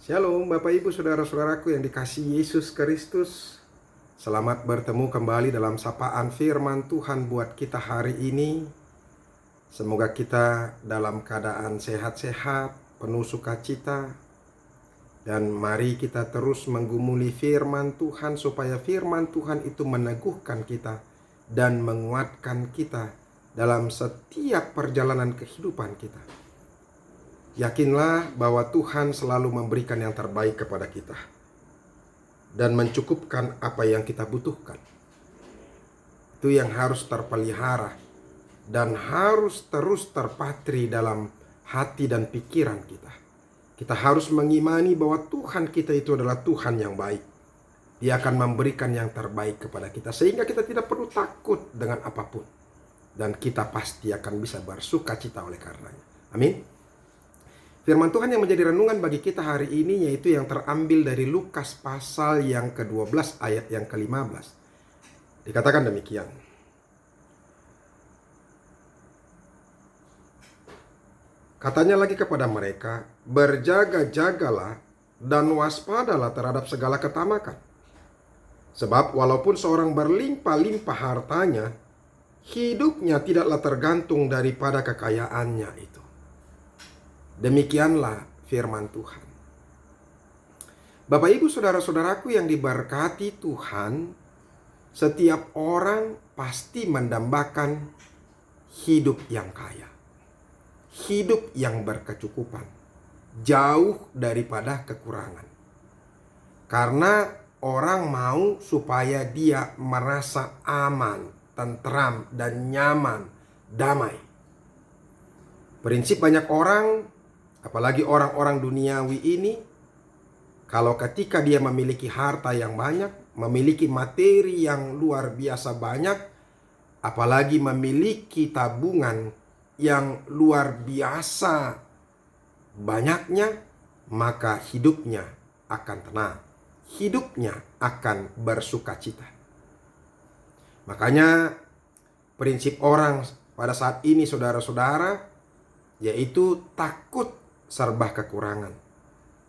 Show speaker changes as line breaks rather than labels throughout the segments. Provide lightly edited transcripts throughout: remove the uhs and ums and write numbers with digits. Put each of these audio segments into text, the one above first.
Shalom Bapak Ibu Saudara-saudaraku yang dikasihi Yesus Kristus. Selamat bertemu kembali dalam sapaan firman Tuhan buat kita hari ini. Semoga kita dalam keadaan sehat-sehat, penuh sukacita. Dan mari kita terus menggumuli firman Tuhan supaya firman Tuhan itu meneguhkan kita dan menguatkan kita dalam setiap perjalanan kehidupan kita. Yakinlah bahwa Tuhan selalu memberikan yang terbaik kepada kita dan mencukupkan apa yang kita butuhkan. Itu yang harus terpelihara dan harus terus terpatri dalam hati dan pikiran kita. Kita harus mengimani bahwa Tuhan kita itu adalah Tuhan yang baik. Dia akan memberikan yang terbaik kepada kita sehingga kita tidak perlu takut dengan apapun. Dan kita pasti akan bisa bersukacita oleh karenanya. Amin. Firman Tuhan yang menjadi renungan bagi kita hari ini yaitu yang terambil dari Lukas pasal yang ke-12 ayat yang ke-15. Dikatakan demikian. Katanya lagi kepada mereka, berjaga-jagalah dan waspadalah terhadap segala ketamakan. Sebab walaupun seorang berlimpah-limpah hartanya, hidupnya tidaklah tergantung daripada kekayaannya itu. Demikianlah firman Tuhan. Bapak Ibu Saudara-saudaraku yang diberkati Tuhan, setiap orang pasti mendambakan hidup yang kaya. Hidup yang berkecukupan. Jauh daripada kekurangan. Karena orang mau supaya dia merasa aman, tentram, dan nyaman, damai. Prinsip banyak orang, apalagi orang-orang duniawi ini, kalau ketika dia memiliki harta yang banyak, memiliki materi yang luar biasa banyak, apalagi memiliki tabungan yang luar biasa banyaknya, maka hidupnya akan tenang. Hidupnya akan bersukacita. Makanya prinsip orang pada saat ini saudara-saudara, yaitu takut serba kekurangan,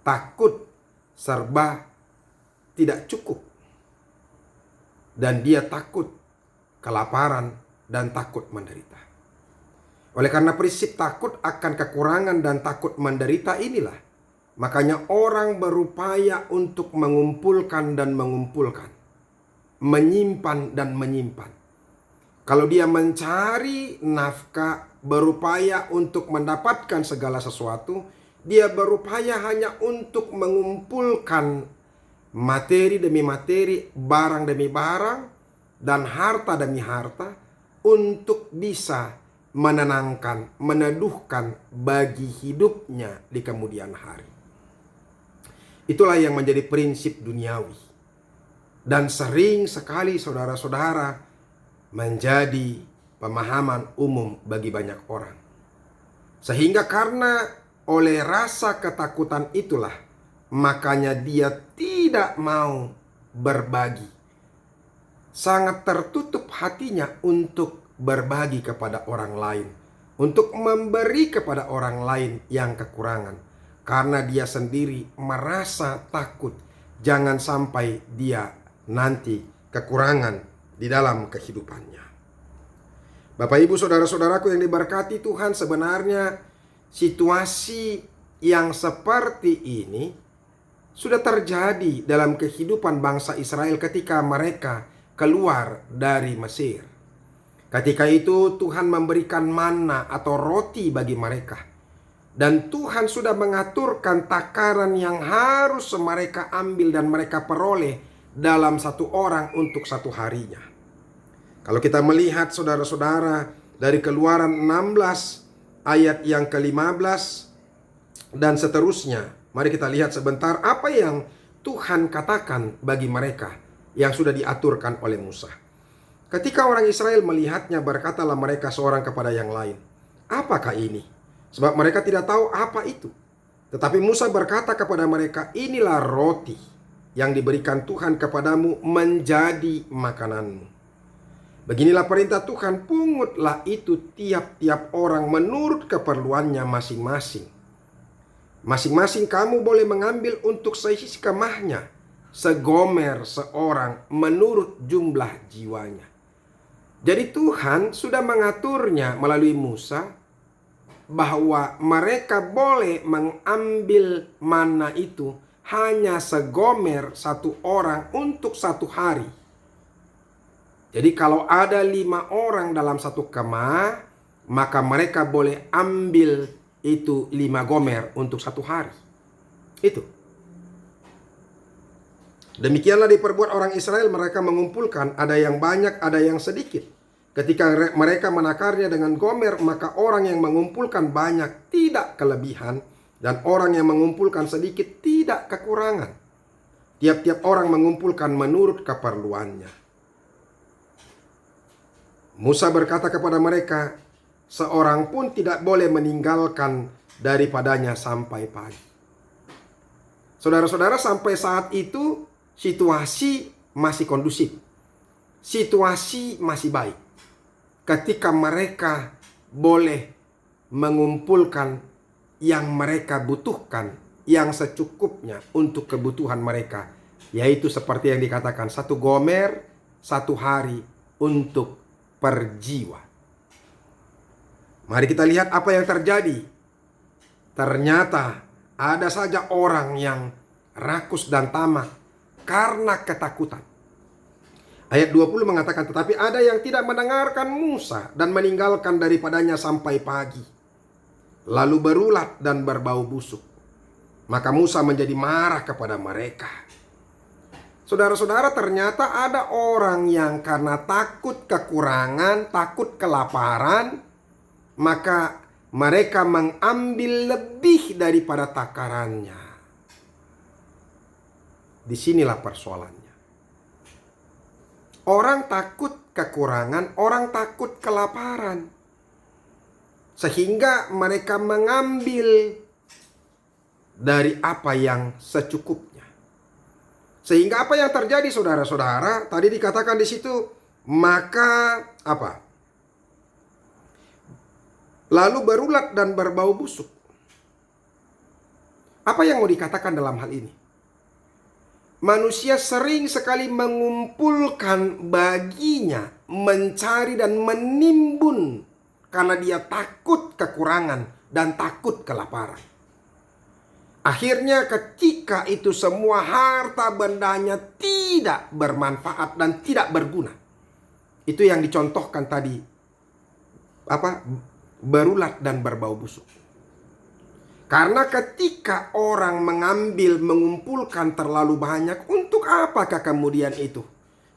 takut serba tidak cukup, dan dia takut kelaparan dan takut menderita. Oleh karena prinsip takut akan kekurangan dan takut menderita inilah, makanya orang berupaya untuk mengumpulkan dan mengumpulkan, menyimpan dan menyimpan. Kalau dia mencari nafkah, berupaya untuk mendapatkan segala sesuatu, dia berupaya hanya untuk mengumpulkan materi demi materi, barang demi barang, dan harta demi harta untuk bisa menenangkan, meneduhkan bagi hidupnya di kemudian hari. Itulah yang menjadi prinsip duniawi. Dan sering sekali saudara-saudara menjadi pemahaman umum bagi banyak orang. Sehingga karena oleh rasa ketakutan itulah, makanya dia tidak mau berbagi. Sangat tertutup hatinya untuk berbagi kepada orang lain. Untuk memberi kepada orang lain yang kekurangan. Karena dia sendiri merasa takut. Jangan sampai dia nanti kekurangan di dalam kehidupannya. Bapak Ibu Saudara-saudaraku yang diberkati Tuhan, sebenarnya situasi yang seperti ini sudah terjadi dalam kehidupan bangsa Israel ketika mereka keluar dari Mesir. Ketika itu Tuhan memberikan manna atau roti bagi mereka. Dan Tuhan sudah mengaturkan takaran yang harus mereka ambil dan mereka peroleh dalam satu orang untuk satu harinya. Kalau kita melihat saudara-saudara dari Keluaran 16 ayat yang ke-15 dan seterusnya. Mari kita lihat sebentar apa yang Tuhan katakan bagi mereka yang sudah diaturkan oleh Musa. Ketika orang Israel melihatnya, berkatalah mereka seorang kepada yang lain, apakah ini? Sebab mereka tidak tahu apa itu. Tetapi Musa berkata kepada mereka, inilah roti yang diberikan Tuhan kepadamu menjadi makananmu. Beginilah perintah Tuhan, pungutlah itu tiap-tiap orang menurut keperluannya masing-masing. Masing-masing kamu boleh mengambil untuk seisi kemahnya, segomer seorang menurut jumlah jiwanya. Jadi Tuhan sudah mengaturnya melalui Musa bahwa mereka boleh mengambil mana itu hanya segomer satu orang untuk satu hari. Jadi kalau ada 5 orang dalam satu kemah, maka mereka boleh ambil itu 5 gomer untuk satu hari. Itu. Demikianlah diperbuat orang Israel, mereka mengumpulkan, ada yang banyak, ada yang sedikit. Ketika mereka menakarnya dengan gomer, maka orang yang mengumpulkan banyak tidak kelebihan, dan orang yang mengumpulkan sedikit tidak kekurangan. Tiap-tiap orang mengumpulkan menurut keperluannya. Musa berkata kepada mereka, seorang pun tidak boleh meninggalkan daripadanya sampai pagi. Saudara-saudara, sampai saat itu situasi masih kondusif. Situasi masih baik. Ketika mereka boleh mengumpulkan yang mereka butuhkan, yang secukupnya untuk kebutuhan mereka, yaitu seperti yang dikatakan 1 gomer 1 hari untuk per jiwa. Mari kita lihat apa yang terjadi. Ternyata ada saja orang yang rakus dan tamak karena ketakutan. Ayat 20 mengatakan, tetapi ada yang tidak mendengarkan Musa dan meninggalkan daripadanya sampai pagi, lalu berulat dan berbau busuk. Maka Musa menjadi marah kepada mereka. Saudara-saudara, ternyata ada orang yang karena takut kekurangan, takut kelaparan, maka mereka mengambil lebih daripada takarannya. Disinilah persoalannya. Orang takut kekurangan, orang takut kelaparan. Sehingga mereka mengambil dari apa yang secukupnya. Sehingga apa yang terjadi, saudara-saudara? Tadi dikatakan di situ, maka apa? Lalu berulat dan berbau busuk. Apa yang mau dikatakan dalam hal ini? Manusia sering sekali mengumpulkan baginya, mencari dan menimbun karena dia takut kekurangan dan takut kelaparan. Akhirnya ketika itu semua harta bendanya tidak bermanfaat dan tidak berguna. Itu yang dicontohkan tadi. Berulat dan berbau busuk. Karena ketika orang mengumpulkan terlalu banyak, untuk apakah kemudian itu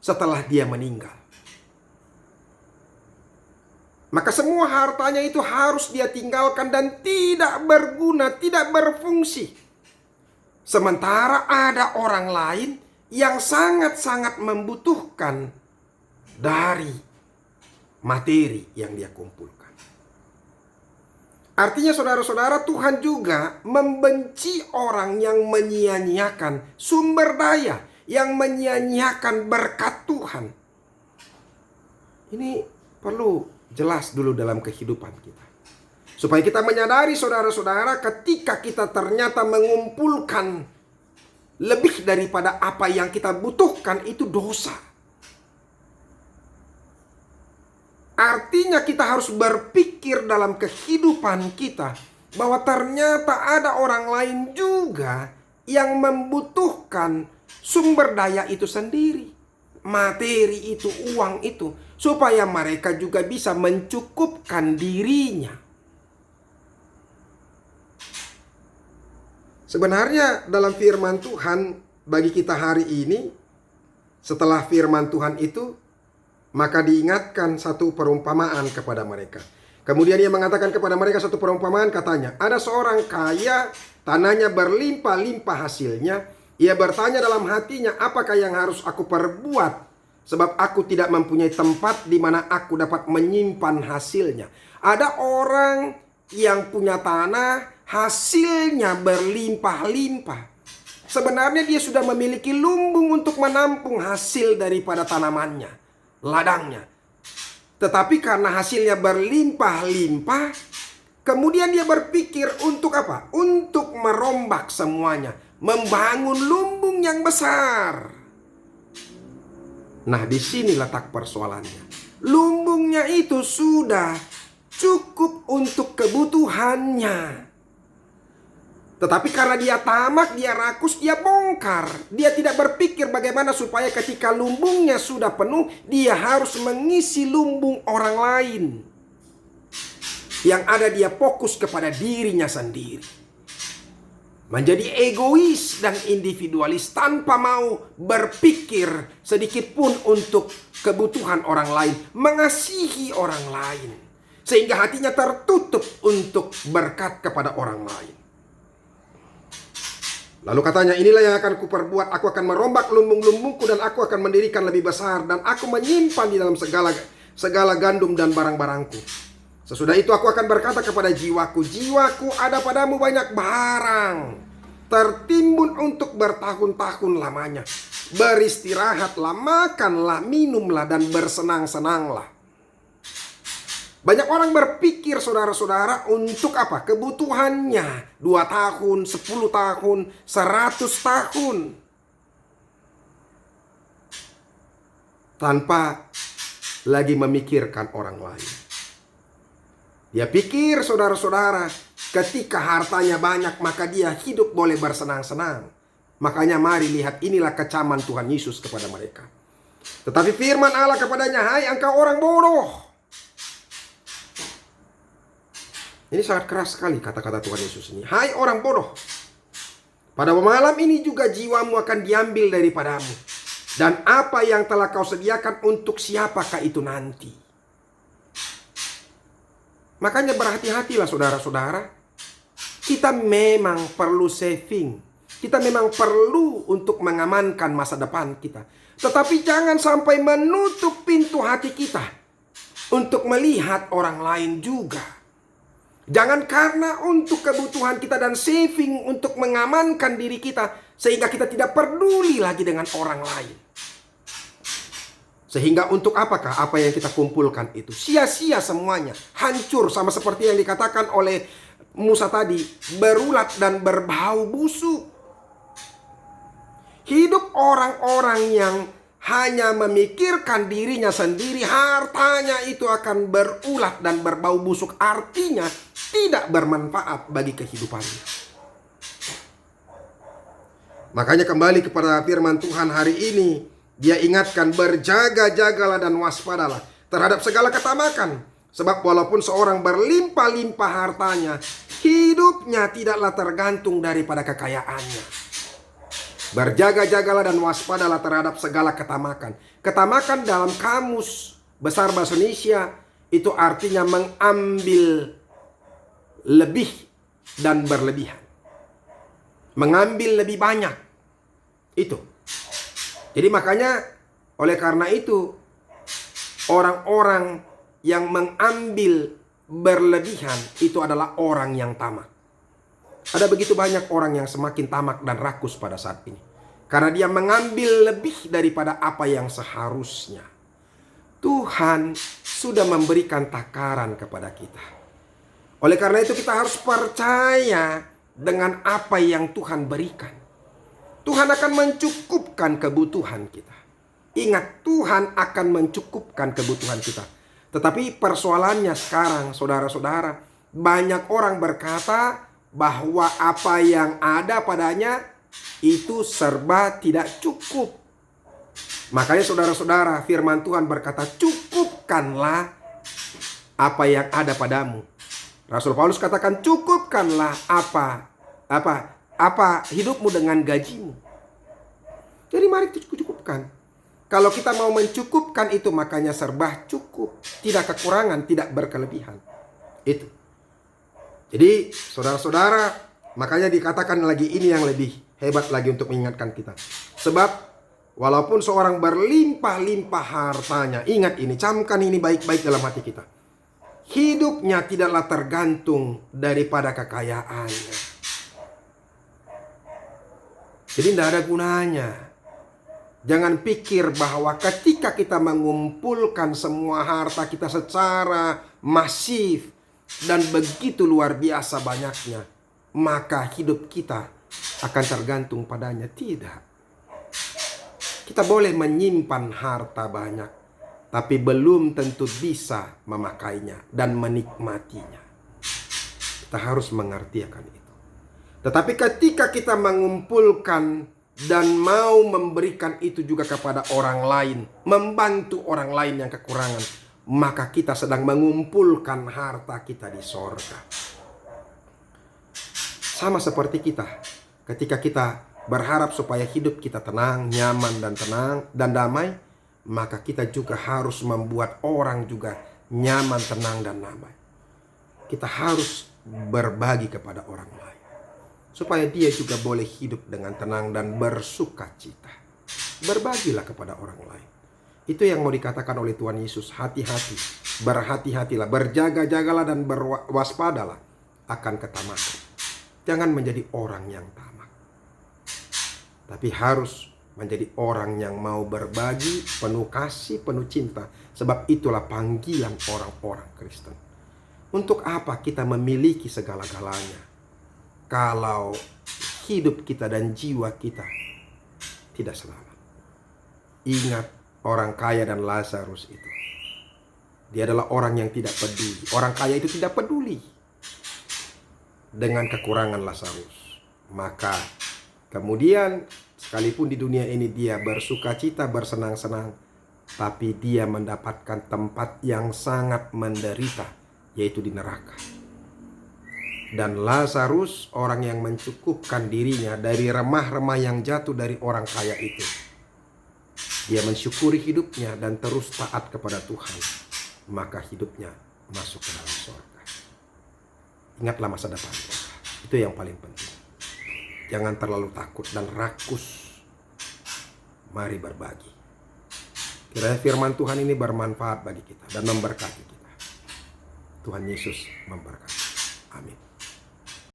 setelah dia meninggal? Maka semua hartanya itu harus dia tinggalkan dan tidak berguna, tidak berfungsi. Sementara ada orang lain yang sangat-sangat membutuhkan dari materi yang dia kumpulkan. Artinya saudara-saudara, Tuhan juga membenci orang yang menyia-nyiakan sumber daya, yang menyia-nyiakan berkat Tuhan. Ini perlu jelas dulu dalam kehidupan kita. Supaya kita menyadari saudara-saudara, ketika kita ternyata mengumpulkan lebih daripada apa yang kita butuhkan, itu dosa. Artinya kita harus berpikir dalam kehidupan kita bahwa ternyata ada orang lain juga yang membutuhkan sumber daya itu sendiri. Materi itu, uang itu, supaya mereka juga bisa mencukupkan dirinya. Sebenarnya dalam firman Tuhan bagi kita hari ini, setelah firman Tuhan itu, maka diingatkan satu perumpamaan kepada mereka. Kemudian dia mengatakan kepada mereka satu perumpamaan, katanya, ada seorang kaya, tanahnya berlimpah-limpah hasilnya. Ia bertanya dalam hatinya, apakah yang harus aku perbuat? Sebab aku tidak mempunyai tempat di mana aku dapat menyimpan hasilnya. Ada orang yang punya tanah, hasilnya berlimpah-limpah. Sebenarnya dia sudah memiliki lumbung untuk menampung hasil daripada tanamannya, ladangnya. Tetapi karena hasilnya berlimpah-limpah, Kemudian dia berpikir untuk apa? Untuk merombak semuanya, membangun lumbung yang besar. Nah, di sini letak persoalannya. Lumbungnya itu sudah cukup untuk kebutuhannya. Tetapi karena dia tamak, dia rakus, dia bongkar. Dia tidak berpikir bagaimana supaya ketika lumbungnya sudah penuh, dia harus mengisi lumbung orang lain. Yang ada dia fokus kepada dirinya sendiri. Menjadi egois dan individualis tanpa mau berpikir sedikit pun untuk kebutuhan orang lain. Mengasihi orang lain. Sehingga hatinya tertutup untuk berkat kepada orang lain. Lalu katanya, inilah yang akan kuperbuat. Aku akan merombak lumbung-lumbungku dan aku akan mendirikan lebih besar. Dan aku menyimpan di dalam segala gandum dan barang-barangku. Sesudah itu aku akan berkata kepada jiwaku, jiwaku, ada padamu banyak barang, tertimbun untuk bertahun-tahun lamanya. Beristirahatlah, makanlah, minumlah, dan bersenang-senanglah. Banyak orang berpikir, saudara-saudara, untuk apa? Kebutuhannya 2 tahun, 10 tahun, 100 tahun. Tanpa lagi memikirkan orang lain. Dia pikir, saudara-saudara, ketika hartanya banyak maka dia hidup boleh bersenang-senang. Makanya mari lihat, inilah kecaman Tuhan Yesus kepada mereka. Tetapi firman Allah kepadanya, hai engkau orang bodoh. Ini sangat keras sekali kata-kata Tuhan Yesus ini. Hai orang bodoh, pada malam ini juga jiwamu akan diambil daripadamu. Dan apa yang telah kau sediakan untuk siapakah itu nanti? Makanya berhati-hatilah saudara-saudara. Kita memang perlu saving. Kita memang perlu untuk mengamankan masa depan kita. Tetapi jangan sampai menutup pintu hati kita untuk melihat orang lain juga. Jangan karena untuk kebutuhan kita dan saving untuk mengamankan diri kita, sehingga kita tidak peduli lagi dengan orang lain. Sehingga untuk apakah apa yang kita kumpulkan itu? Sia-sia semuanya. Hancur sama seperti yang dikatakan oleh Musa tadi. Berulat dan berbau busuk. Hidup orang-orang yang hanya memikirkan dirinya sendiri, hartanya itu akan berulat dan berbau busuk. Artinya tidak bermanfaat bagi kehidupannya. Makanya kembali kepada firman Tuhan hari ini. Dia ingatkan, berjaga-jagalah dan waspadalah terhadap segala ketamakan. Sebab walaupun seorang berlimpah-limpah hartanya, hidupnya tidaklah tergantung daripada kekayaannya. Berjaga-jagalah dan waspadalah terhadap segala ketamakan. Ketamakan dalam kamus besar bahasa Indonesia itu artinya mengambil lebih dan berlebihan. Mengambil lebih banyak. Itu. Jadi makanya oleh karena itu orang-orang yang mengambil berlebihan itu adalah orang yang tamak. Ada begitu banyak orang yang semakin tamak dan rakus pada saat ini. Karena dia mengambil lebih daripada apa yang seharusnya. Tuhan sudah memberikan takaran kepada kita. Oleh karena itu kita harus percaya dengan apa yang Tuhan berikan. Tuhan akan mencukupkan kebutuhan kita. Ingat, Tuhan akan mencukupkan kebutuhan kita. Tetapi persoalannya sekarang, saudara-saudara, banyak orang berkata bahwa apa yang ada padanya itu serba tidak cukup. Makanya saudara-saudara, firman Tuhan berkata, cukupkanlah apa yang ada padamu. Rasul Paulus katakan, cukupkanlah apa hidupmu dengan gajimu. Jadi mari cukupkan. Kalau kita mau mencukupkan itu, makanya serba cukup, tidak kekurangan, tidak berkelebihan. Itu. Jadi saudara-saudara, makanya dikatakan lagi ini yang lebih hebat lagi untuk mengingatkan kita. Sebab walaupun seorang berlimpah-limpah hartanya, ingat ini, camkan ini baik-baik dalam hati kita. Hidupnya tidaklah tergantung daripada kekayaannya. Jadi tidak ada gunanya. Jangan pikir bahwa ketika kita mengumpulkan semua harta kita secara masif, dan begitu luar biasa banyaknya, maka hidup kita akan tergantung padanya. Tidak. Kita boleh menyimpan harta banyak, tapi belum tentu bisa memakainya dan menikmatinya. Kita harus mengerti akan itu. Tetapi ketika kita mengumpulkan dan mau memberikan itu juga kepada orang lain, membantu orang lain yang kekurangan, maka kita sedang mengumpulkan harta kita di sorga. Sama seperti kita, ketika kita berharap supaya hidup kita tenang, nyaman dan damai, maka kita juga harus membuat orang juga nyaman, tenang dan damai. Kita harus berbagi kepada orang lain, supaya dia juga boleh hidup dengan tenang dan bersuka cita. Berbagilah kepada orang lain. Itu yang mau dikatakan oleh Tuhan Yesus. Hati-hati, berhati-hatilah, berjaga-jagalah dan berwaspadalah akan ketamakan. Jangan menjadi orang yang tamak, tapi harus menjadi orang yang mau berbagi, penuh kasih, penuh cinta. Sebab itulah panggilan orang-orang Kristen. Untuk apa kita memiliki segala-galanya kalau hidup kita dan jiwa kita tidak selamat? Ingat orang kaya dan Lazarus itu. Dia adalah orang yang tidak peduli. Orang kaya itu tidak peduli dengan kekurangan Lazarus. Maka kemudian sekalipun di dunia ini dia bersuka cita, bersenang-senang, tapi dia mendapatkan tempat yang sangat menderita, yaitu di neraka. Dan Lazarus, orang yang mencukupkan dirinya dari remah-remah yang jatuh dari orang kaya itu, dia mensyukuri hidupnya dan terus taat kepada Tuhan, maka hidupnya masuk ke dalam surga. Ingatlah masa depan. Itu yang paling penting. Jangan terlalu takut dan rakus. Mari berbagi. Kiranya firman Tuhan ini bermanfaat bagi kita dan memberkati kita. Tuhan Yesus memberkati. Amin.